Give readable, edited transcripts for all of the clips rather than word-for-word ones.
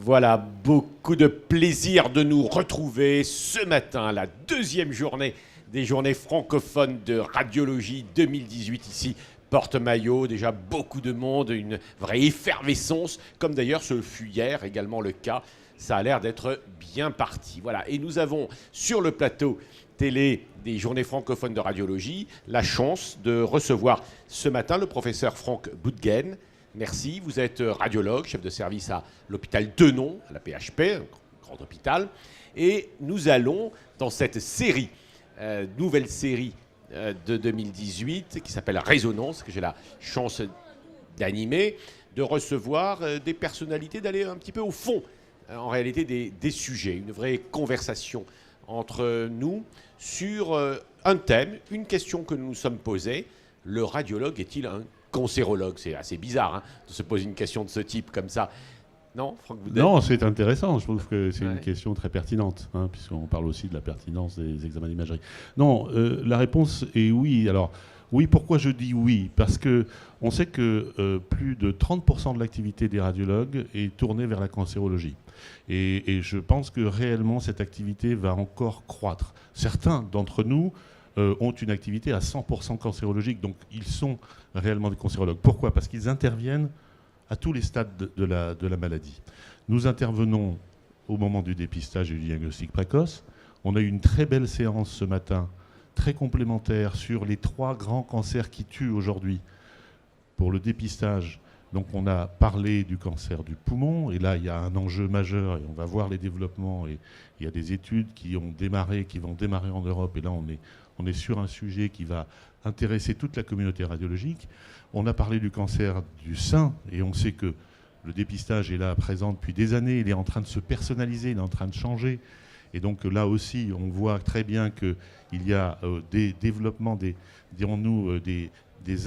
Voilà, beaucoup de plaisir de nous retrouver ce matin, la deuxième journée des journées francophones de radiologie 2018 ici. Porte-Maillot, déjà beaucoup de monde, une vraie effervescence, comme d'ailleurs ce fut hier également le cas. Ça a l'air d'être bien parti. Voilà. Et nous avons sur le plateau télé des journées francophones de radiologie la chance de recevoir ce matin le professeur Franck Boudgen. Merci, vous êtes radiologue, chef de service à l'hôpital Denon, à la PHP, un grand hôpital. Et nous allons, dans cette série, nouvelle série de 2018, qui s'appelle Résonance, que j'ai la chance d'animer, de recevoir des personnalités, d'aller un petit peu au fond, en réalité, des sujets. Une vraie conversation entre nous sur un thème, une question que nous nous sommes posée. Le radiologue est-il un cancérologue? C'est assez bizarre hein, de se poser une question de ce type comme ça. Non, Franck Boudgen? Non, c'est intéressant. Je trouve que c'est une question très pertinente, hein, puisqu'on parle aussi de la pertinence des examens d'imagerie. Non, la réponse est oui. Alors, oui, pourquoi je dis oui? Parce qu'on sait que plus de 30% de l'activité des radiologues est tournée vers la cancérologie. Et je pense que réellement, cette activité va encore croître. Certains d'entre nous ont une activité à 100% cancérologique, donc ils sont réellement des cancérologues. Pourquoi? Parce qu'ils interviennent à tous les stades de la maladie. Nous intervenons au moment du dépistage et du diagnostic précoce. On a eu une très belle séance ce matin, très complémentaire, sur les 3 grands cancers qui tuent aujourd'hui pour le dépistage. Donc on a parlé du cancer du poumon, et là il y a un enjeu majeur, et on va voir les développements, et il y a des études qui vont démarrer en Europe, et là on est sur un sujet qui va intéresser toute la communauté radiologique. On a parlé du cancer du sein, et on sait que le dépistage est là présent depuis des années, il est en train de se personnaliser, il est en train de changer. Et donc là aussi, on voit très bien qu'il y a des développements, des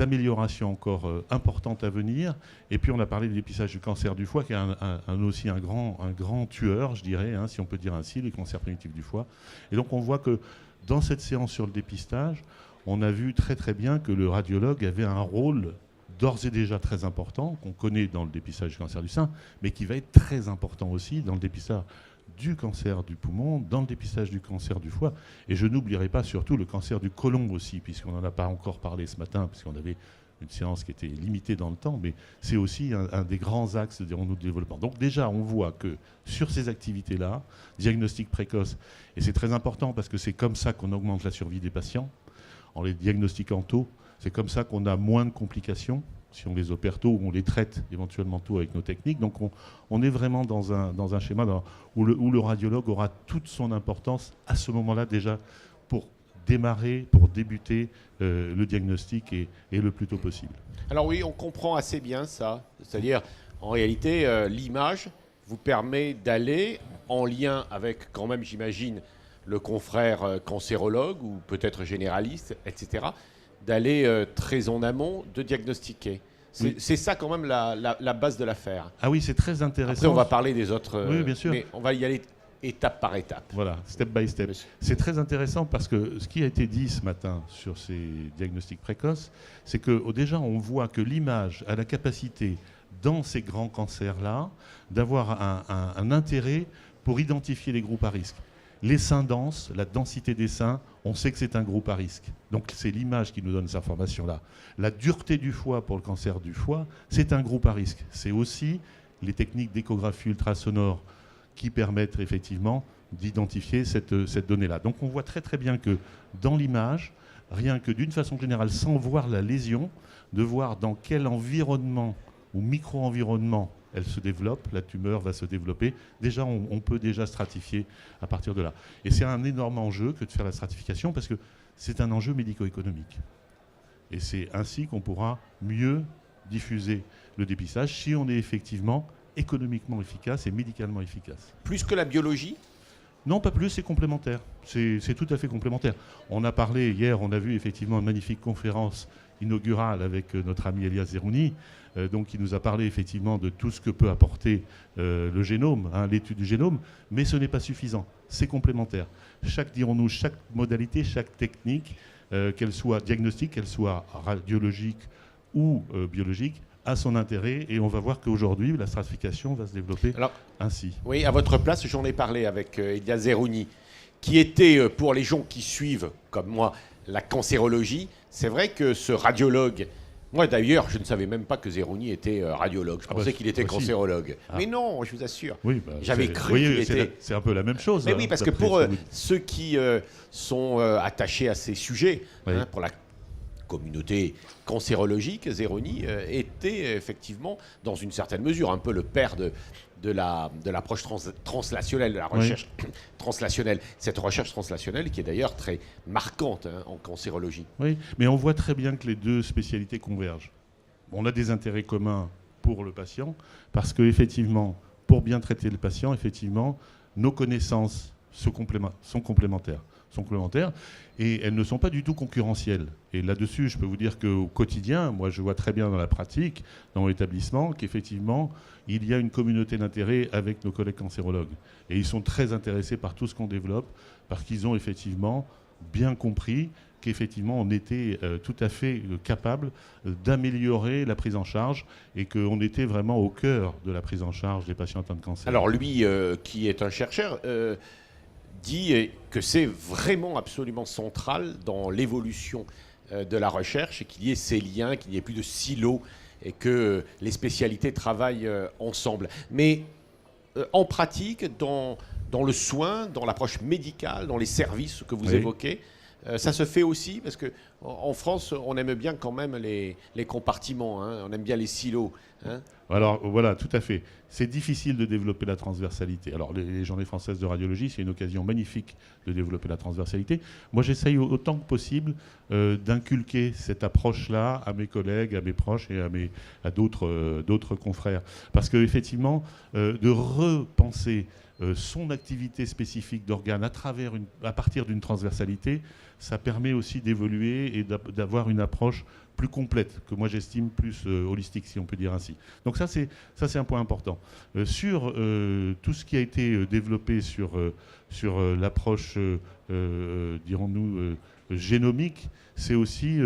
améliorations encore importantes à venir. Et puis on a parlé du dépistage du cancer du foie, qui est aussi un grand tueur, je dirais, hein, si on peut dire ainsi, les cancers primitifs du foie. Et donc on voit que dans cette séance sur le dépistage, on a vu très très bien que le radiologue avait un rôle d'ores et déjà très important, qu'on connaît dans le dépistage du cancer du sein, mais qui va être très important aussi dans le dépistage du cancer du poumon, dans le dépistage du cancer du foie. Et je n'oublierai pas surtout le cancer du côlon aussi, puisqu'on n'en a pas encore parlé ce matin, puisqu'on avait une séance qui était limitée dans le temps, mais c'est aussi un des grands axes de développement. Donc déjà, on voit que sur ces activités-là, diagnostic précoce, et c'est très important parce que c'est comme ça qu'on augmente la survie des patients, en les diagnostiquant tôt, c'est comme ça qu'on a moins de complications, si on les opère tôt ou on les traite éventuellement tôt avec nos techniques. Donc on est vraiment dans un schéma où le radiologue aura toute son importance à ce moment-là déjà pour démarrer, pour débuter le diagnostic et le plus tôt possible. Alors oui, on comprend assez bien ça. C'est-à-dire, en réalité, l'image vous permet d'aller en lien avec, quand même, j'imagine, le confrère cancérologue ou peut-être généraliste, etc., d'aller très en amont, de diagnostiquer. C'est ça quand même la base de l'affaire. Ah oui, c'est très intéressant. Après, on va parler des autres... oui, bien sûr. Mais on va y aller étape par étape. Voilà, step by step. C'est très intéressant parce que ce qui a été dit ce matin sur ces diagnostics précoces, c'est que déjà on voit que l'image a la capacité, dans ces grands cancers-là, d'avoir un intérêt pour identifier les groupes à risque. Les seins denses, la densité des seins, on sait que c'est un groupe à risque. Donc c'est l'image qui nous donne cette information-là. La dureté du foie pour le cancer du foie, c'est un groupe à risque. C'est aussi les techniques d'échographie ultrasonore qui permettent effectivement d'identifier cette donnée-là. Donc on voit très très bien que dans l'image, rien que d'une façon générale, sans voir la lésion, de voir dans quel environnement ou micro-environnement elle se développe, la tumeur va se développer. Déjà, on peut déjà stratifier à partir de là. Et c'est un énorme enjeu que de faire la stratification parce que c'est un enjeu médico-économique. Et c'est ainsi qu'on pourra mieux diffuser le dépistage si on est effectivement économiquement efficace et médicalement efficace. Plus que la biologie ? Non, pas plus, c'est complémentaire. C'est tout à fait complémentaire. On a parlé hier, on a vu effectivement une magnifique conférence inaugurale avec notre ami Elias Zerouni, donc qui nous a parlé effectivement de tout ce que peut apporter le génome, hein, l'étude du génome, mais ce n'est pas suffisant, c'est complémentaire. Chaque modalité, chaque technique, qu'elle soit diagnostique, qu'elle soit radiologique ou biologique, a son intérêt et on va voir qu'aujourd'hui, la stratification va se développer ainsi. Oui, à votre place, j'en ai parlé avec Elia Zerouni, qui était, pour les gens qui suivent, comme moi, la cancérologie. C'est vrai que ce radiologue, moi d'ailleurs, je ne savais même pas que Zerouni était radiologue. Je pensais qu'il était cancérologue. Mais non, je vous assure. Oui, j'avais cru qu'il était... C'est un peu la même chose. Mais oui, parce que pour ceux qui sont attachés à ces sujets, pour la communauté cancérologique, Zerouni était effectivement, dans une certaine mesure, un peu le père de l'approche translationnelle, de la recherche translationnelle. Cette recherche translationnelle qui est d'ailleurs très marquante en cancérologie. Oui, mais on voit très bien que les deux spécialités convergent. On a des intérêts communs pour le patient, parce qu'effectivement, pour bien traiter le patient, effectivement, nos connaissances sont complémentaires. Et elles ne sont pas du tout concurrentielles. Et là-dessus, je peux vous dire qu'au quotidien, moi je vois très bien dans la pratique, dans l'établissement, qu'effectivement, il y a une communauté d'intérêt avec nos collègues cancérologues. Et ils sont très intéressés par tout ce qu'on développe, parce qu'ils ont effectivement bien compris qu'effectivement on était tout à fait capable d'améliorer la prise en charge et qu'on était vraiment au cœur de la prise en charge des patients atteints de cancer. Alors lui, qui est un chercheur, dit que c'est vraiment absolument central dans l'évolution de la recherche et qu'il y ait ces liens, qu'il n'y ait plus de silos et que les spécialités travaillent ensemble. Mais en pratique, dans le soin, dans l'approche médicale, dans les services que vous évoquez, ça se fait aussi, parce qu'en France, on aime bien quand même les compartiments, on aime bien les silos. Alors voilà, tout à fait. C'est difficile de développer la transversalité. Alors les journées françaises de radiologie, c'est une occasion magnifique de développer la transversalité. Moi, j'essaye autant que possible d'inculquer cette approche-là à mes collègues, à mes proches et à d'autres confrères. Parce qu'effectivement, de repenser son activité spécifique d'organe à partir d'une transversalité, ça permet aussi d'évoluer et d'avoir une approche plus complète, que moi j'estime plus holistique, si on peut dire ainsi. Donc ça c'est un point important. Sur tout ce qui a été développé sur l'approche, dirons-nous, génomique, c'est aussi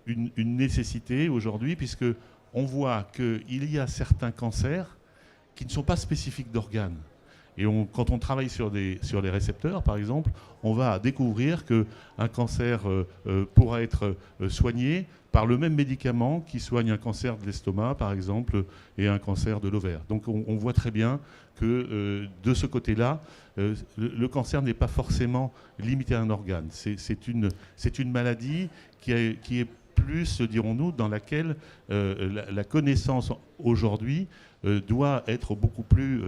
une nécessité aujourd'hui, puisque on voit qu'il y a certains cancers qui ne sont pas spécifiques d'organes. Et quand on travaille sur les récepteurs, par exemple, on va découvrir qu'un cancer pourra être soigné par le même médicament qui soigne un cancer de l'estomac, par exemple, et un cancer de l'ovaire. Donc on voit très bien que de ce côté-là, le cancer n'est pas forcément limité à un organe. C'est une maladie qui est plus, dirons-nous, dans laquelle la connaissance aujourd'hui doit être beaucoup plus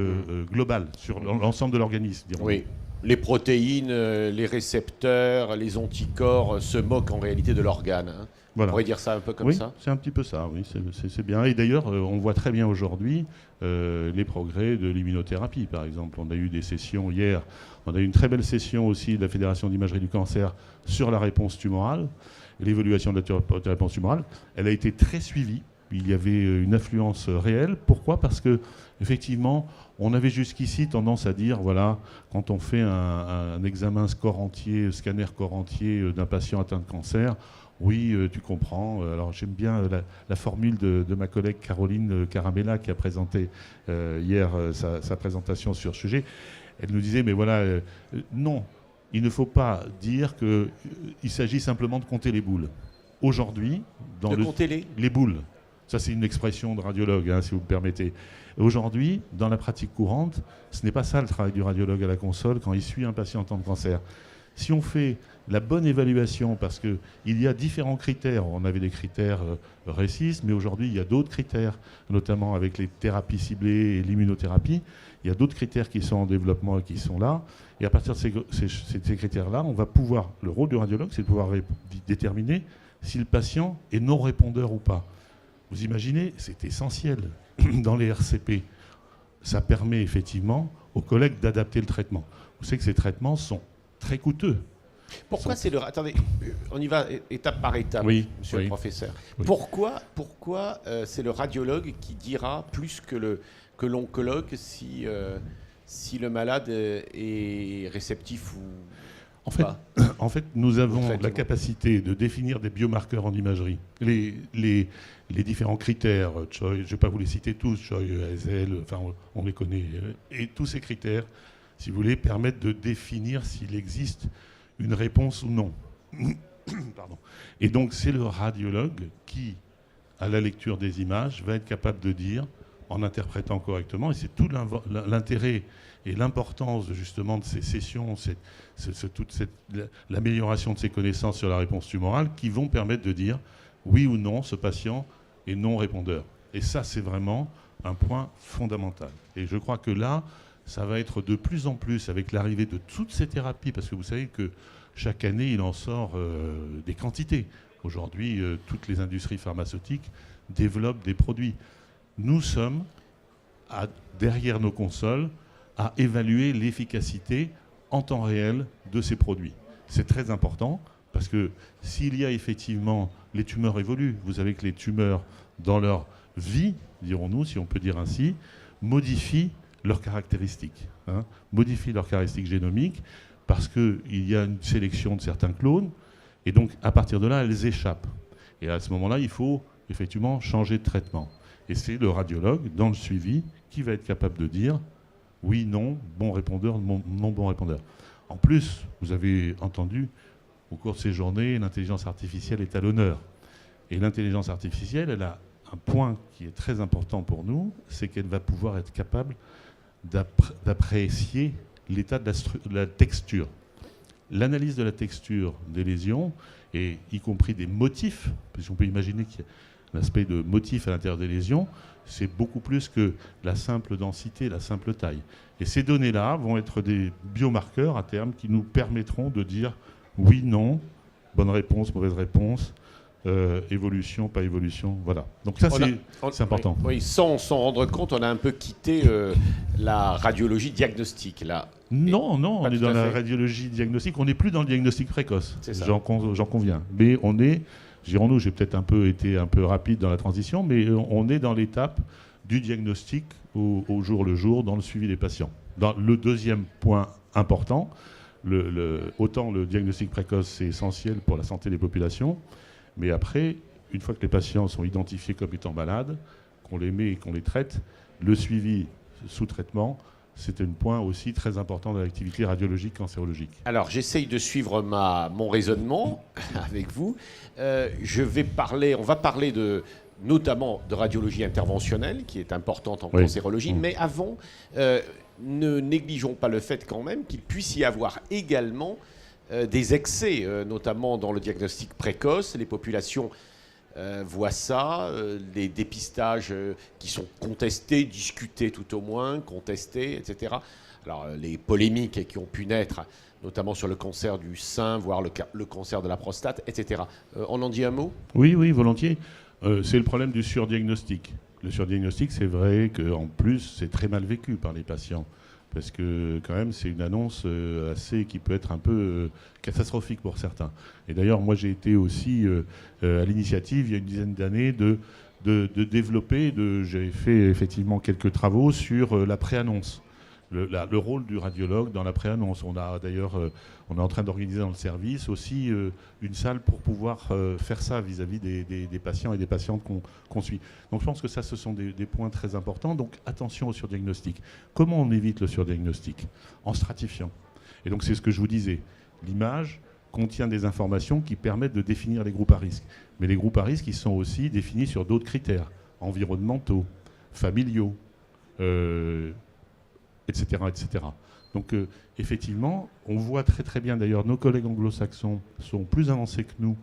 globale sur l'ensemble de l'organisme. Oui, les protéines, les récepteurs, les anticorps se moquent en réalité de l'organe. Voilà. On pourrait dire ça un peu comme ça. Oui, c'est un petit peu ça, oui, c'est bien. Et d'ailleurs, on voit très bien aujourd'hui les progrès de l'immunothérapie, par exemple. On a eu des sessions hier, on a eu une très belle session aussi de la Fédération d'imagerie du cancer sur la réponse tumorale, l'évaluation de la réponse tumorale. Elle a été très suivie. Il y avait une influence réelle. Pourquoi ? Parce que effectivement, on avait jusqu'ici tendance à dire, voilà, quand on fait un examen scanner corps entier d'un patient atteint de cancer, oui, tu comprends. Alors j'aime bien la formule de ma collègue Caroline Caramella qui a présenté hier sa présentation sur ce sujet. Elle nous disait, mais voilà, non, il ne faut pas dire qu'il s'agit simplement de compter les boules. Aujourd'hui, compter les boules. Ça, c'est une expression de radiologue, si vous me permettez. Aujourd'hui, dans la pratique courante, ce n'est pas ça le travail du radiologue à la console quand il suit un patient atteint de cancer. Si on fait la bonne évaluation, parce qu'il y a différents critères, on avait des critères RECIST, mais aujourd'hui, il y a d'autres critères, notamment avec les thérapies ciblées et l'immunothérapie. Il y a d'autres critères qui sont en développement et qui sont là. Et à partir de ces critères-là, on va pouvoir, le rôle du radiologue, c'est de pouvoir déterminer si le patient est non répondeur ou pas. Vous imaginez, c'est essentiel dans les RCP. Ça permet effectivement aux collègues d'adapter le traitement. Vous savez que ces traitements sont très coûteux. Pourquoi c'est le... Attendez, on y va étape par étape, monsieur le professeur. Oui. Pourquoi c'est le radiologue qui dira plus que l'oncologue si le malade est réceptif ou... En fait, nous avons la capacité de définir des biomarqueurs en imagerie. Les différents critères, Choi, je ne vais pas vous les citer tous, Choi, ASL, enfin, on les connaît. Et tous ces critères, si vous voulez, permettent de définir s'il existe une réponse ou non. Pardon. Et donc, c'est le radiologue qui, à la lecture des images, va être capable de dire, en interprétant correctement, et c'est tout l'intérêt et l'importance justement de ces sessions, l'amélioration de ses connaissances sur la réponse tumorale, qui vont permettre de dire oui ou non, ce patient est non répondeur. Et ça, c'est vraiment un point fondamental. Et je crois que là, ça va être de plus en plus, avec l'arrivée de toutes ces thérapies, parce que vous savez que chaque année, il en sort des quantités. Aujourd'hui, toutes les industries pharmaceutiques développent des produits. Nous sommes, derrière nos consoles, à évaluer l'efficacité en temps réel de ces produits. C'est très important parce que s'il y a effectivement, les tumeurs évoluent. Vous savez que les tumeurs, dans leur vie, dirons-nous, si on peut dire ainsi, modifient leurs caractéristiques. Modifient leurs caractéristiques génomiques parce qu'il y a une sélection de certains clones et donc à partir de là, elles échappent. Et à ce moment-là, il faut effectivement changer de traitement. Et c'est le radiologue, dans le suivi, qui va être capable de dire oui, non, bon répondeur, non bon répondeur. En plus, vous avez entendu, au cours de ces journées, l'intelligence artificielle est à l'honneur. Et l'intelligence artificielle, elle a un point qui est très important pour nous, c'est qu'elle va pouvoir être capable d'apprécier l'état de la texture. L'analyse de la texture des lésions, et y compris des motifs, puisqu'on peut imaginer qu'il y a l'aspect de motif à l'intérieur des lésions, c'est beaucoup plus que la simple densité, la simple taille. Et ces données-là vont être des biomarqueurs à terme qui nous permettront de dire oui, non, bonne réponse, mauvaise réponse, évolution, pas évolution, voilà. Donc ça, c'est important. Oui, sans s'en rendre compte, on a un peu quitté la radiologie diagnostique, là. Non, on est dans la radiologie diagnostique, on n'est plus dans le diagnostic précoce, j'en conviens. Mais on est... Dirons-nous, j'ai peut-être été un peu rapide dans la transition, mais on est dans l'étape du diagnostic au jour le jour, dans le suivi des patients. Dans le deuxième point important, autant le diagnostic précoce, c'est essentiel pour la santé des populations, mais après, une fois que les patients sont identifiés comme étant malades, qu'on les met et qu'on les traite, le suivi sous traitement, c'est un point aussi très important de l'activité radiologique cancérologique. Alors, j'essaye de suivre mon raisonnement avec vous. On va parler notamment de radiologie interventionnelle, qui est importante en cancérologie. Mais avant, ne négligeons pas le fait quand même qu'il puisse y avoir également des excès, notamment dans le diagnostic précoce. Les populations voient ça, les dépistages qui sont contestés, discutés tout au moins, contestés, etc. Alors, les polémiques qui ont pu naître, notamment sur le cancer du sein, voire le cancer de la prostate, etc. On en dit un mot ? Oui, volontiers. C'est le problème du surdiagnostic. Le surdiagnostic, c'est vrai qu'en plus, c'est très mal vécu par les patients. Parce que quand même, c'est une annonce qui peut être un peu catastrophique pour certains. Et d'ailleurs, moi, j'ai été aussi à l'initiative, il y a une dizaine d'années, de développer, j'ai fait effectivement quelques travaux sur la préannonce. Le rôle du radiologue dans la préannonce. On est en train d'organiser dans le service aussi une salle pour pouvoir faire ça vis-à-vis des patients et des patientes qu'on suit. Donc je pense que ça, ce sont des points très importants. Donc attention au surdiagnostic. Comment on évite le surdiagnostic ? En stratifiant. Et donc c'est ce que je vous disais. L'image contient des informations qui permettent de définir les groupes à risque. Mais les groupes à risque, ils sont aussi définis sur d'autres critères, environnementaux, familiaux, etc., etc. Donc effectivement, on voit très très bien, d'ailleurs nos collègues anglo-saxons sont plus avancés que nous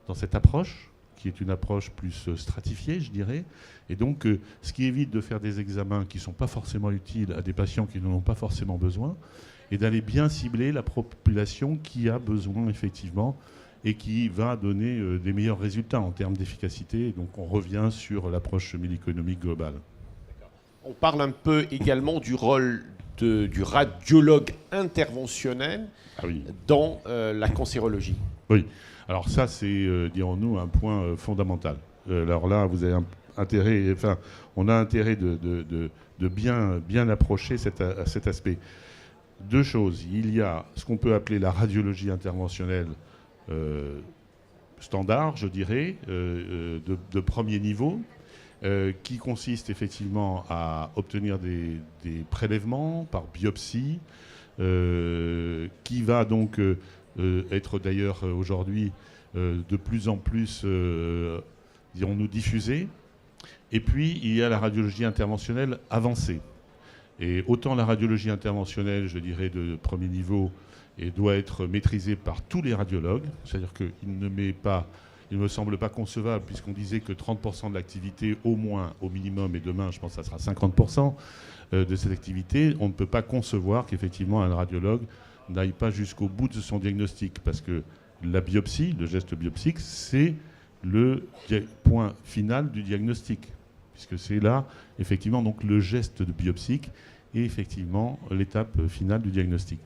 dans cette approche, qui est une approche plus stratifiée, je dirais, et donc ce qui évite de faire des examens qui ne sont pas forcément utiles à des patients qui n'en ont pas forcément besoin, et d'aller bien cibler la population qui a besoin effectivement et qui va donner des meilleurs résultats en termes d'efficacité. Donc on revient sur l'approche médico-économique globale. On parle un peu également du rôle du radiologue interventionnel dans la cancérologie. Oui, alors ça c'est, dirons-nous, un point fondamental. Alors là, vous avez on a intérêt de bien approcher cet aspect. deux choses. Il y a ce qu'on peut appeler la radiologie interventionnelle standard, je dirais, de premier niveau, qui consiste effectivement à obtenir des prélèvements par biopsie, qui va donc être d'ailleurs aujourd'hui de plus en plus, dirons-nous, diffusée. Et puis, il y a la radiologie interventionnelle avancée. Et autant la radiologie interventionnelle, je dirais, de premier niveau, et doit être maîtrisée par tous les radiologues, c'est-à-dire qu'il ne me semble pas concevable, puisqu'on disait que 30% de l'activité, au moins, au minimum, et demain, je pense que ça sera 50% de cette activité, on ne peut pas concevoir qu'effectivement un radiologue n'aille pas jusqu'au bout de son diagnostic, parce que la biopsie, le geste biopsique, c'est le point final du diagnostic, puisque c'est là, effectivement, donc le geste de biopsique est effectivement l'étape finale du diagnostic.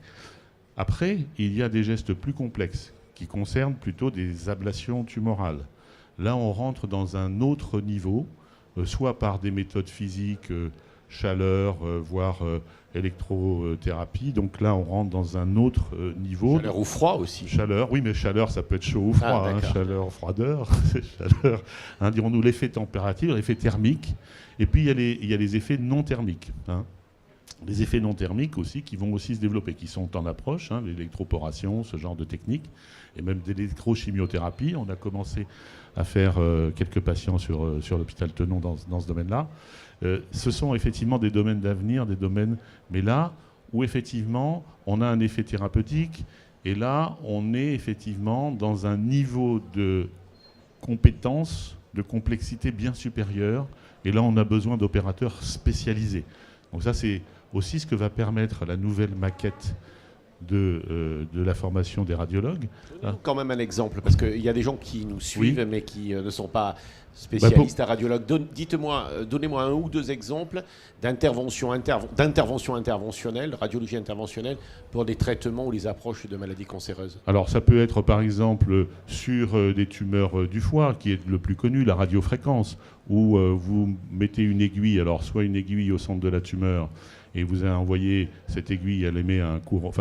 Après, il y a des gestes plus complexes qui concernent plutôt des ablations tumorales. Là, on rentre dans un autre niveau, soit par des méthodes physiques, chaleur, voire électrothérapie. Donc là, on rentre dans un autre niveau. Chaleur ou froid aussi. Chaleur, oui, mais chaleur, ça peut être chaud ou froid. Chaleur, froideur, chaleur. Dirons-nous l'effet température, l'effet thermique. Et puis, il y a les effets non thermiques. Les effets non thermiques aussi, qui vont aussi se développer, qui sont en approche, l'électroporation, ce genre de technique, et même d'électrochimiothérapie. On a commencé à faire quelques patients sur l'hôpital Tenon dans ce domaine-là. Ce sont effectivement des domaines d'avenir, des domaines, mais là où effectivement on a un effet thérapeutique, et là on est effectivement dans un niveau de compétence, de complexité bien supérieur, et là on a besoin d'opérateurs spécialisés. Donc ça c'est aussi ce que va permettre la nouvelle maquette de la formation des radiologues. Quand même un exemple, parce qu'il y a des gens qui nous suivent, oui, mais qui ne sont pas spécialistes à radiologue. Donnez-moi un ou deux exemples d'intervention interventionnelle, radiologie interventionnelle, pour des traitements ou les approches de maladies cancéreuses. Alors ça peut être par exemple sur des tumeurs du foie, qui est le plus connu, la radiofréquence, où vous mettez une aiguille, alors soit une aiguille au centre de la tumeur, et vous envoyez cette aiguille, elle émet un courant,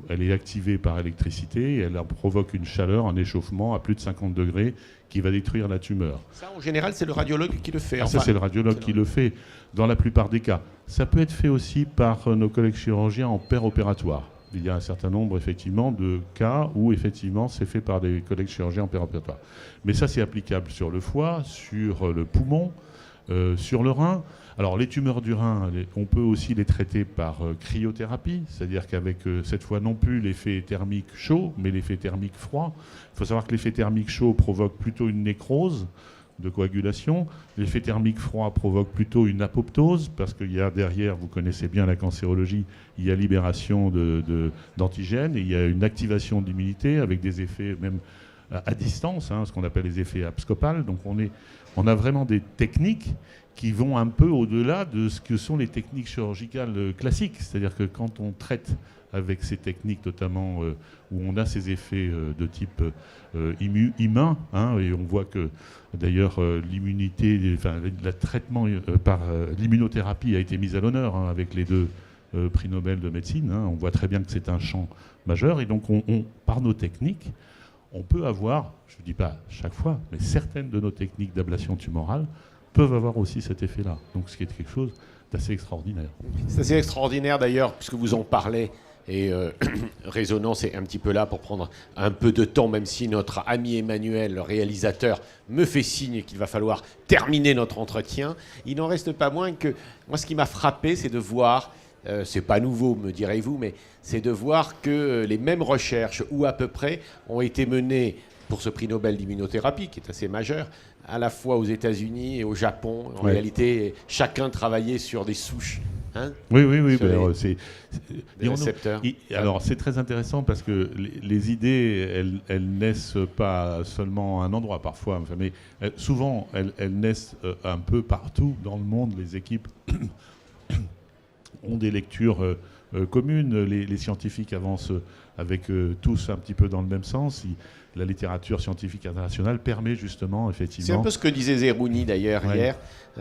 elle est activée par électricité, et elle provoque une chaleur, un échauffement à plus de 50 degrés qui va détruire la tumeur. Ça, en général, c'est le radiologue qui le fait. Ça, c'est le radiologue qui le fait dans la plupart des cas. Ça peut être fait aussi par nos collègues chirurgiens en péropératoire. Il y a un certain nombre, effectivement, de cas où, effectivement, c'est fait par des collègues chirurgiens en péropératoire. Mais ça, c'est applicable sur le foie, sur le poumon, sur le rein. Alors, les tumeurs du rein, on peut aussi les traiter par cryothérapie, c'est-à-dire qu'avec, cette fois, non plus l'effet thermique chaud, mais l'effet thermique froid. Il faut savoir que l'effet thermique chaud provoque plutôt une nécrose de coagulation. L'effet thermique froid provoque plutôt une apoptose, parce qu'il y a derrière, vous connaissez bien la cancérologie, il y a libération d'antigènes, et il y a une activation de l'immunité avec des effets même à distance, ce qu'on appelle les effets abscopales. Donc on a vraiment des techniques qui vont un peu au-delà de ce que sont les techniques chirurgicales classiques. C'est-à-dire que quand on traite avec ces techniques, notamment où on a ces effets de type humain, et on voit que d'ailleurs l'immunité, le traitement par l'immunothérapie a été mis à l'honneur avec les deux prix Nobel de médecine. On voit très bien que c'est un champ majeur, et donc par nos techniques, on peut avoir, je ne dis pas chaque fois, mais certaines de nos techniques d'ablation tumorale peuvent avoir aussi cet effet-là. Donc ce qui est quelque chose d'assez extraordinaire. C'est assez extraordinaire d'ailleurs, puisque vous en parlez, et Résonance est un petit peu là pour prendre un peu de temps, même si notre ami Emmanuel, le réalisateur, me fait signe qu'il va falloir terminer notre entretien. Il n'en reste pas moins que, moi ce qui m'a frappé, c'est de voir, c'est pas nouveau me direz-vous, mais c'est de voir que les mêmes recherches, ou à peu près, ont été menées pour ce prix Nobel d'immunothérapie, qui est assez majeur, à la fois aux États-Unis et au Japon. En réalité, chacun travaillait sur des souches. Oui. C'est des récepteurs. Alors, c'est très intéressant parce que les idées, elles naissent pas seulement à un endroit parfois, mais souvent, elles naissent un peu partout dans le monde. Les équipes ont des lectures communes. Les scientifiques avancent avec tous un petit peu dans le même sens. la littérature scientifique internationale permet justement, effectivement... C'est un peu ce que disait Zerouni d'ailleurs Ouais. hier.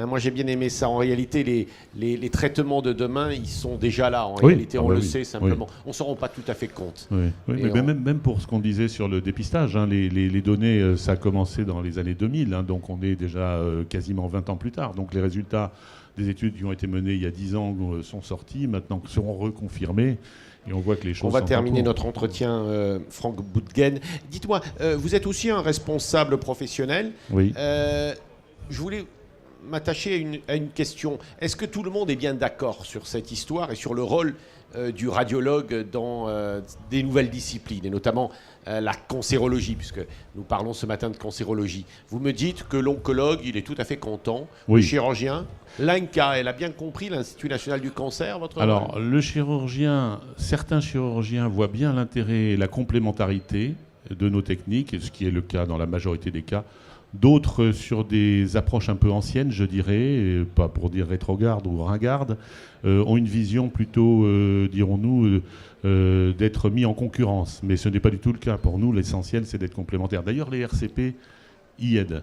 Moi j'ai bien aimé ça. En réalité, les traitements de demain, ils sont déjà là. En Oui. réalité, Ah on bah le oui. sait simplement. On ne s'en rend pas tout à fait compte. Oui, oui, Et mais même pour ce qu'on disait sur le dépistage, hein, les données, ça a commencé dans les années 2000, hein, donc on est déjà quasiment 20 ans plus tard. Donc les résultats des études qui ont été menées il y a 10 ans sont sortis, maintenant seront reconfirmés, et on voit que les choses On va sont en terminer cours. notre entretien, Franck Boutgen. Dites-moi, vous êtes aussi un responsable professionnel. Oui. Je voulais m'attacher à une question. Est-ce que tout le monde est bien d'accord sur cette histoire et sur le rôle du radiologue dans des nouvelles disciplines, et notamment la cancérologie, puisque nous parlons ce matin de cancérologie. Vous me dites que l'oncologue, il est tout à fait content. Oui. Le chirurgien, l'INCa, elle a bien compris, l'Institut national du cancer, votre Alors, le chirurgien, certains chirurgiens voient bien l'intérêt et la complémentarité de nos techniques, ce qui est le cas dans la majorité des cas. D'autres, sur des approches un peu anciennes, je dirais, pas pour dire rétrograde ou ringarde, ont une vision plutôt, dirons-nous, d'être mis en concurrence. Mais ce n'est pas du tout le cas. Pour nous, l'essentiel, c'est d'être complémentaires. D'ailleurs, les RCP y aident.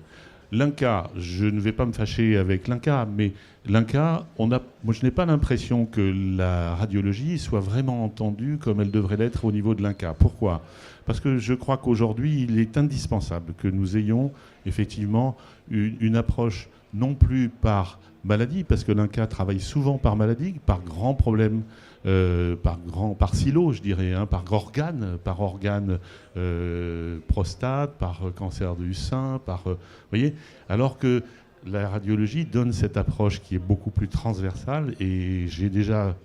L'INCa, je ne vais pas me fâcher avec l'INCa, mais l'INCa, moi je n'ai pas l'impression que la radiologie soit vraiment entendue comme elle devrait l'être au niveau de l'INCa. Pourquoi ? Parce que je crois qu'aujourd'hui, il est indispensable que nous ayons effectivement une approche non plus par maladie, parce que l'INCa travaille souvent par maladie, par grands problèmes, par silo, je dirais, hein, par organe prostate, par cancer du sein, voyez, alors que la radiologie donne cette approche qui est beaucoup plus transversale, et j'ai déjà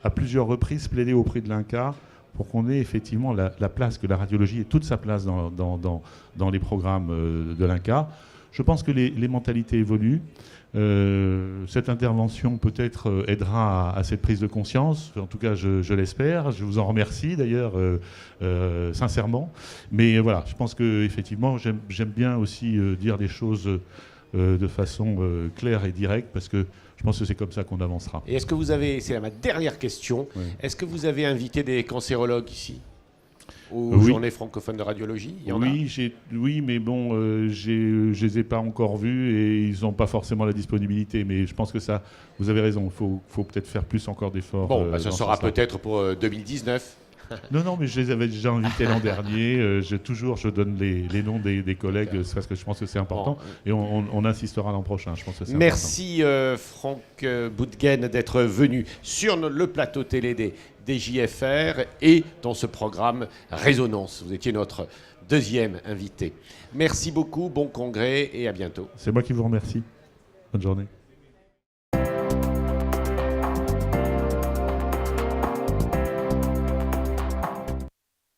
à plusieurs reprises plaidé auprès de l'INCa pour qu'on ait effectivement la place, que la radiologie ait toute sa place dans les programmes de l'INCa. Je pense que les mentalités évoluent. Cette intervention peut-être aidera à cette prise de conscience. En tout cas, je l'espère. Je vous en remercie d'ailleurs sincèrement. Mais voilà, je pense qu'effectivement, j'aime bien aussi dire les choses de façon claire et directe, parce que je pense que c'est comme ça qu'on avancera. Et est-ce que vous avez, c'est ma dernière question, Oui. est-ce que vous avez invité des cancérologues ici aux Oui. journées francophones de radiologie? Il y en a. Oui, mais bon, je les ai pas encore vus et ils n'ont pas forcément la disponibilité. Mais je pense que ça, vous avez raison, il faut peut-être faire plus encore d'efforts. Bon, ça dans ce sera sens-là. peut-être pour 2019. Non, mais je les avais déjà invités l'an dernier. Je donne les noms des collègues, parce que je pense que c'est important. Bon. Et on insistera l'an prochain. Je pense que c'est Merci Franck Boutgen d'être venu sur le plateau télé des JFR et dans ce programme Résonance. Vous étiez notre deuxième invité. Merci beaucoup, bon congrès et à bientôt. C'est moi qui vous remercie. Bonne journée.